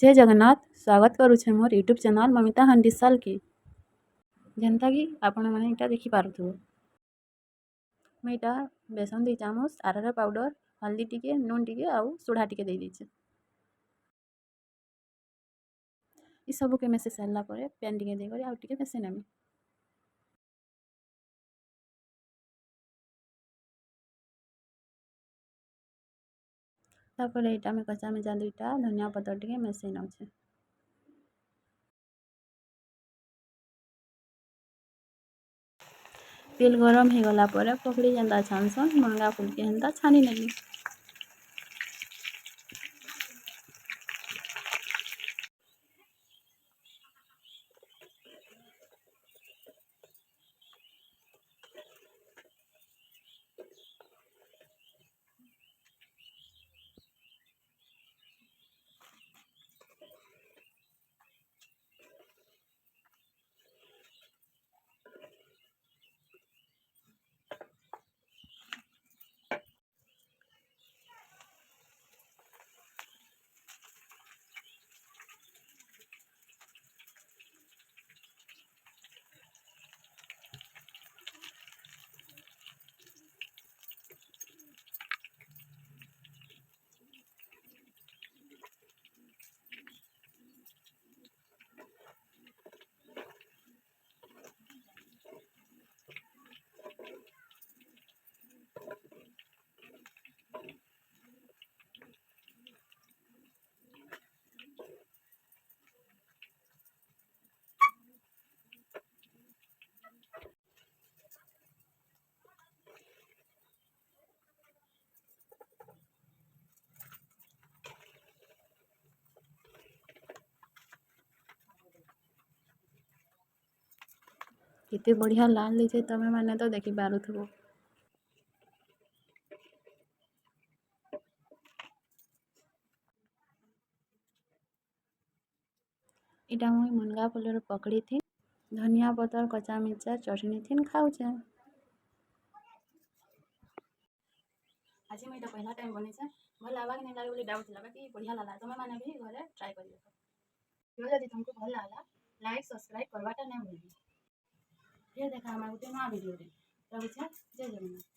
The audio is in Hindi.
जय जगन्नाथ स्वागत करुछे मोर यूट्यूब चैनल ममिता हंडिसाल की जेनता कि आपण मैंने इटा देखी पारुथबो मैं इटा बेसन 2 चामच आरारा पाउडर हल्दी टिके नून टिके आउ सोडा टिके दे दीचे ई सब के मेसे सारला परे पैन टिके दे करी आउ टिके मेसे नेमी तापर एटा में कच्चा मिर्चा 2टा धनिया पत्तर टिके मेसे नउछे तेल गरम हो गला परे पकड़ी जेनता छानसन मुनगा फुल के हेनता छानी नेली केते बढ़िया लाल दिखे तमे माने तो देखि पारुथबो इटा मुई मुनगा फुलर पकड़ी थी धनिया पत्तर कच्चा मिर्चा चटनी थी खाऊचे आज मैं पहला टाइम बनी से भल लगा कि नहीं लगे बोली डाउट लगा कि बढ़िया लगा तुम मैंने भी घरे ट्राई करिए जदि तुमको भल लगा लाइक सब्सक्राइब करवाटा नहीं भूलिए फिर देखा हमारे गोटे नया वीडियो रे रहुचे जय जगन्नाथ।